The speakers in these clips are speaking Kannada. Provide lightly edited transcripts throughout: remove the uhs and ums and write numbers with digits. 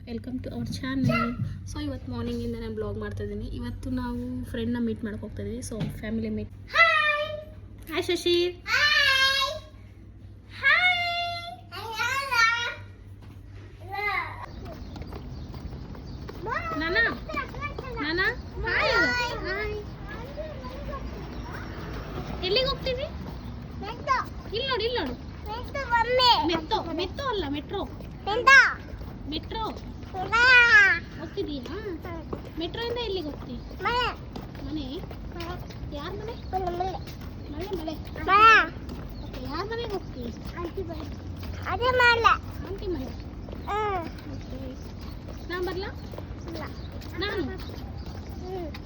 Welcome to our channel. So ಇವತ್ತು ಮಾರ್ನಿಂಗಿಂದ ನಾನು ಬ್ಲಾಗ್ ಮಾಡ್ತಾ ಇದ್ದೀನಿ. ಇವತ್ತು ನಾವು ಫ್ರೆಂಡ್ನ ಮೀಟ್ ಮಾಡಕ್ಕೆ ಹೋಗ್ತಾ ಇದ್ದೀವಿ. So family meet. Hi Shashir. ನಾನಾ ನಾನಾ ಹಾಯ್. ಎಲ್ಲಿಗೆ ಹೋಗ್ತೀವಿ? ಇಲ್ಲಿ ನೋಡು, ಇಲ್ಲಿ ನೋಡು. ಮೆತ್ತೋ ಮೆತ್ತೋ ಅಲ್ಲ, ಮೆಟ್ರೋ ಮೆಟ್ರೋ ಹೋಗ್ತಿದೀಯಾ? ಮೆಟ್ರೋಯಿಂದ ಎಲ್ಲಿಗೆ ಹೋಗ್ತಿ? ಮನೆ. ಯಾರ ಮನೆ? ಮಳೆ ಮಳೆ. ಓಕೆ, ಯಾರ ಮನೆಗೆ ಹೋಗ್ತಿ? ಆಂಟಿ ಮನೆ. ಓಕೆ, ನಾನು ಬರಲಾ?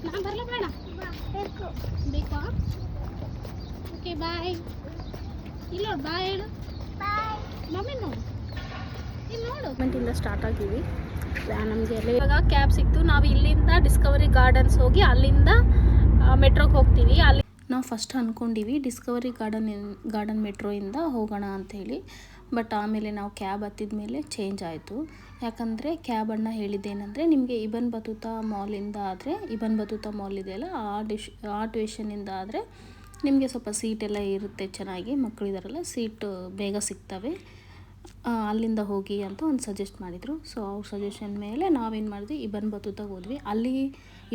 ನಾನು ಬರಲಾ ಬೇಡ? ಬೇಕಾ? Okay bye. ಇಲ್ಲ ನೋಡು, ಬಾಯ್ ಹೇಳು. ಮಮ್ಮಿ ನೋಡು, ಇಲ್ಲಿ ನೋಡು. ಗಂಟಿಂದ ಸ್ಟಾರ್ಟ್ ಆಗಿವಿ. ನಮಗೆ ಇವಾಗ ಕ್ಯಾಬ್ ಸಿಕ್ತು. ನಾವು ಇಲ್ಲಿಂದ ಡಿಸ್ಕವರಿ ಗಾರ್ಡನ್ಸ್ ಹೋಗಿ ಅಲ್ಲಿಂದ ಮೆಟ್ರೋಗೆ ಹೋಗ್ತೀವಿ. ಅಲ್ಲಿ ನಾವು ಫಸ್ಟ್ ಅಂದ್ಕೊಂಡಿವಿ ಡಿಸ್ಕವರಿ ಗಾರ್ಡನ್ ಮೆಟ್ರೋಯಿಂದ ಹೋಗೋಣ ಅಂಥೇಳಿ. ಬಟ್ ಆಮೇಲೆ ನಾವು ಕ್ಯಾಬ್ ಹತ್ತಿದ ಮೇಲೆ ಚೇಂಜ್ ಆಯಿತು. ಯಾಕಂದರೆ ಕ್ಯಾಬ್ ಅಣ್ಣ ಹೇಳಿದ್ದೇನೆಂದರೆ, ನಿಮಗೆ ಇಬನ್ ಬತೂತಾ ಮಾಲಿಂದ ಆದರೆ, ಇಬನ್ ಬತೂತಾ ಮಾಲ್ ಇದೆಯಲ್ಲ, ಆ ಟ್ಯೂಷನಿಂದ ಆದರೆ ನಿಮಗೆ ಸ್ವಲ್ಪ ಸೀಟೆಲ್ಲ ಇರುತ್ತೆ ಚೆನ್ನಾಗಿ, ಮಕ್ಕಳಿದಾರಲ್ಲ ಸೀಟ್ ಬೇಗ ಸಿಗ್ತವೆ, ಅಲ್ಲಿಂದ ಹೋಗಿ ಅಂತ ಒಂದು ಸಜೆಸ್ಟ್ ಮಾಡಿದರು. ಸೊ ಅವ್ರ ಸಜೆಷನ್ ಮೇಲೆ ನಾವೇನು ಮಾಡಿದ್ವಿ, ಇಬನ್ ಬತೂತಾಗೆ ಹೋದ್ವಿ. ಅಲ್ಲಿ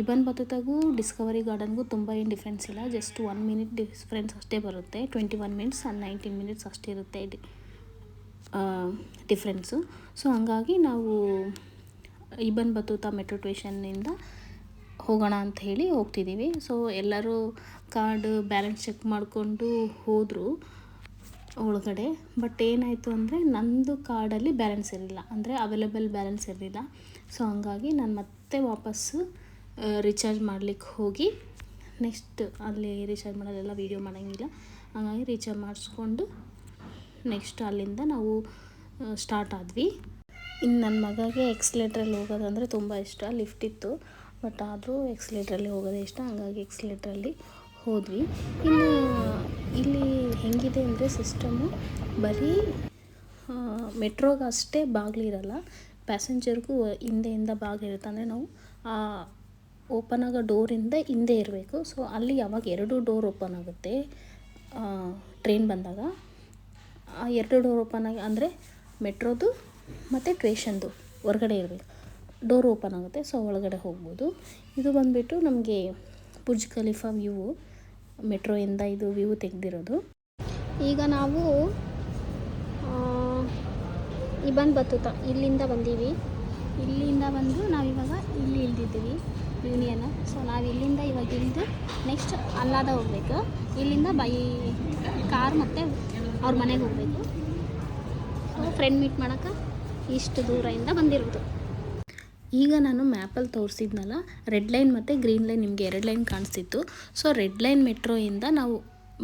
ಇಬನ್ ಬತೂತಾಗೂ ಡಿಸ್ಕವರಿ ಗಾರ್ಡನ್ಗೂ ತುಂಬ ಏನು ಡಿಫ್ರೆನ್ಸ್ ಇಲ್ಲ, ಜಸ್ಟ್ 1 ಮಿನಿಟ್ ಡಿಫ್ರೆನ್ಸ್ ಅಷ್ಟೇ ಬರುತ್ತೆ. 21 ಮಿನಿಟ್ಸ್ ಆ್ಯಂಡ್ 19 ಮಿನಿಟ್ಸ್ ಅಷ್ಟೇ ಇರುತ್ತೆ ಡಿಫ್ರೆನ್ಸು. ಸೊ ಹಂಗಾಗಿ ನಾವು ಇಬನ್ ಬತೂತಾ ಮೆಟ್ರೋ ಸ್ಟೇಷನ್ನಿಂದ ಹೋಗೋಣ ಅಂತ ಹೇಳಿ ಹೋಗ್ತಿದ್ದೀವಿ. ಸೊ ಎಲ್ಲರೂ ಕಾರ್ಡ್ ಬ್ಯಾಲೆನ್ಸ್ ಚೆಕ್ ಮಾಡಿಕೊಂಡು ಹೋದರು ಒಳಗಡೆ. ಬಟ್ ಏನಾಯಿತು ಅಂದರೆ, ನನ್ನದು ಕಾರ್ಡಲ್ಲಿ ಬ್ಯಾಲೆನ್ಸ್ ಇರಲಿಲ್ಲ, ಅಂದರೆ ಅವೈಲೇಬಲ್ ಬ್ಯಾಲೆನ್ಸ್ ಇರಲಿಲ್ಲ. ಸೊ ಹಂಗಾಗಿ ನಾನು ಮತ್ತೆ ವಾಪಸ್ಸು ರೀಚಾರ್ಜ್ ಮಾಡಲಿಕ್ಕೆ ಹೋಗಿ, ನೆಕ್ಸ್ಟ್ ಅಲ್ಲಿ ರೀಚಾರ್ಜ್ ಮಾಡೋದೆಲ್ಲ ವೀಡಿಯೋ ಮಾಡೋಂಗಿಲ್ಲ, ಹಾಗಾಗಿ ರೀಚಾರ್ಜ್ ಮಾಡಿಸ್ಕೊಂಡು ನೆಕ್ಸ್ಟ್ ಅಲ್ಲಿಂದ ನಾವು ಸ್ಟಾರ್ಟ್ ಆದ್ವಿ. ಇನ್ನು ನನ್ನ ಮಗಗೆ ಎಕ್ಸ್ಲೇಟ್ರಲ್ಲಿ ಹೋಗೋದಂದರೆ ತುಂಬ ಇಷ್ಟ. ಲಿಫ್ಟ್ ಇತ್ತು, ಬಟ್ ಆದರೂ ಎಕ್ಸ್ಲೇಟ್ರಲ್ಲಿ ಹೋಗೋದೇ ಇಷ್ಟ, ಹಂಗಾಗಿ ಎಕ್ಸ್ಲೇಟ್ರಲ್ಲಿ ಹೋದ್ವಿ. ಇನ್ನು ಇಲ್ಲಿ ಹೆಂಗಿದೆ ಅಂದರೆ ಸಿಸ್ಟಮು, ಬರೀ ಮೆಟ್ರೋಗಷ್ಟೇ ಬಾಗಿಲಿರಲ್ಲ, ಪ್ಯಾಸೆಂಜರ್ಗೂ ಹಿಂದೆಯಿಂದ ಬಾಗಿಲಿರುತ್ತೆ. ಅಂದರೆ ನಾವು ಓಪನ್ ಆಗೋ ಡೋರಿಂದ ಹಿಂದೆ ಇರಬೇಕು. ಸೊ ಅಲ್ಲಿ ಯಾವಾಗ 2 ಡೋರ್ ಓಪನ್ ಆಗುತ್ತೆ ಟ್ರೈನ್ ಬಂದಾಗ, ಆ 2 ಡೋರ್ ಓಪನ್ ಆಗಿ, ಅಂದರೆ ಮೆಟ್ರೋದು ಮತ್ತು ಸ್ಟೇಷನ್ದು ಹೊರಗಡೆ ಇರಬೇಕು, ಡೋರ್ ಓಪನ್ ಆಗುತ್ತೆ. ಸೊ ಒಳಗಡೆ ಹೋಗ್ಬೋದು. ಇದು ಬಂದುಬಿಟ್ಟು ನಮಗೆ ಬುರ್ಜ್ ಖಲೀಫಾ ವ್ಯೂ, ಮೆಟ್ರೋಯಿಂದ ಇದು ವ್ಯೂ ತೆಗೆದಿರೋದು. ಈಗ ನಾವು ಇಬನ್ ಬತೂತಾ ಇಲ್ಲಿಂದ ಬಂದೀವಿ. ಇಲ್ಲಿಂದ ಬಂದು ನಾವಿವಾಗ ಇಲ್ಲಿ ಇಳಿದಿದ್ದೀವಿ, ಯೂನಿಯನ್. ಸೊ ನಾವು ಇಲ್ಲಿಂದ ಇವಾಗ ಇಳಿದು ನೆಕ್ಸ್ಟ್ ಅಲ್ಲಾದ ಹೋಗ್ಬೇಕು. ಇಲ್ಲಿಂದ ಕಾರ್ ಮತ್ತು ಅವ್ರ ಮನೆಗೆ ಹೋಗಬೇಕು. ಸೊ ಫ್ರೆಂಡ್ ಮೀಟ್ ಮಾಡೋಕ್ಕೆ ಇಷ್ಟು ದೂರದಿಂದ ಬಂದಿರೋದು. ಈಗ ನಾನು ಮ್ಯಾಪಲ್ಲಿ ತೋರಿಸಿದ್ನಲ್ಲ, ರೆಡ್ ಲೈನ್ ಮತ್ತು ಗ್ರೀನ್ ಲೈನ್, ನಿಮಗೆ 2 ಲೈನ್ ಕಾಣಿಸ್ತಿತ್ತು. ಸೊ ರೆಡ್ ಲೈನ್ ಮೆಟ್ರೋಯಿಂದ ನಾವು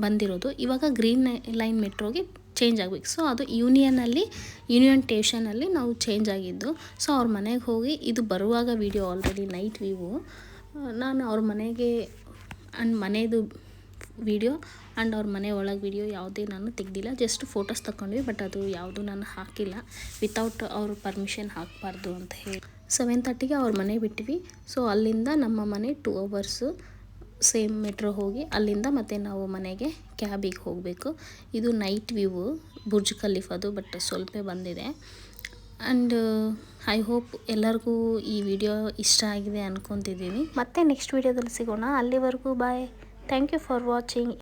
ಬಂದಿರೋದು. ಇವಾಗ ಗ್ರೀನ್ ಲೈನ್ ಮೆಟ್ರೋಗೆ ಚೇಂಜ್ ಆಗಬೇಕು. ಸೊ ಅದು ಯೂನಿಯನ್ ಸ್ಟೇಷನಲ್ಲಿ ನಾವು ಚೇಂಜ್ ಆಗಿದ್ದು. ಸೊ ಅವ್ರ ಮನೆಗೆ ಹೋಗಿ, ಇದು ಬರುವಾಗ ವಿಡಿಯೋ ಆಲ್ರೆಡಿ ನೈಟ್ ವ್ಯೂ, ನಾನು ಅವ್ರ ಮನೆಗೆ ಮನೆಯದು ವಿಡಿಯೋ ಆ್ಯಂಡ್ ಅವ್ರ ಮನೆ ಒಳಗೆ ವಿಡಿಯೋ ಯಾವುದೇ ನಾನು ತೆಗೆದಿಲ್ಲ. ಜಸ್ಟ್ ಫೋಟೋಸ್ ತಗೊಂಡ್ವಿ, ಬಟ್ ಅದು ಯಾವುದು ನಾನು ಹಾಕಿಲ್ಲ, ವಿತೌಟ್ ಅವ್ರ ಪರ್ಮಿಷನ್ ಹಾಕಬಾರ್ದು ಅಂತ ಹೇಳಿ. 7:30ಗೆ ಅವ್ರ ಮನೆ ಬಿಟ್ವಿ. ಸೊ ಅಲ್ಲಿಂದ ನಮ್ಮ ಮನೆ 2 ಅವರ್ಸು ಸೇಮ್ ಮೆಟ್ರೋ ಹೋಗಿ, ಅಲ್ಲಿಂದ ಮತ್ತೆ ನಾವು ಮನೆಗೆ ಕ್ಯಾಬಿಗೆ ಹೋಗಬೇಕು. ಇದು ನೈಟ್ ವ್ಯೂ ಬುರ್ಜ್ ಖಲೀಫಾದು, ಬಟ್ ಸ್ವಲ್ಪ ಬಂದಿದೆ. ಆ್ಯಂಡ್ ಐ ಹೋಪ್ ಎಲ್ಲರಿಗೂ ಈ ವಿಡಿಯೋ ಇಷ್ಟ ಆಗಿದೆ ಅಂದ್ಕೊತಿದ್ದೀನಿ. ಮತ್ತೆ ನೆಕ್ಸ್ಟ್ ವಿಡಿಯೋದಲ್ಲಿ ಸಿಗೋಣ. ಅಲ್ಲಿವರೆಗೂ bye. Thank you for watching.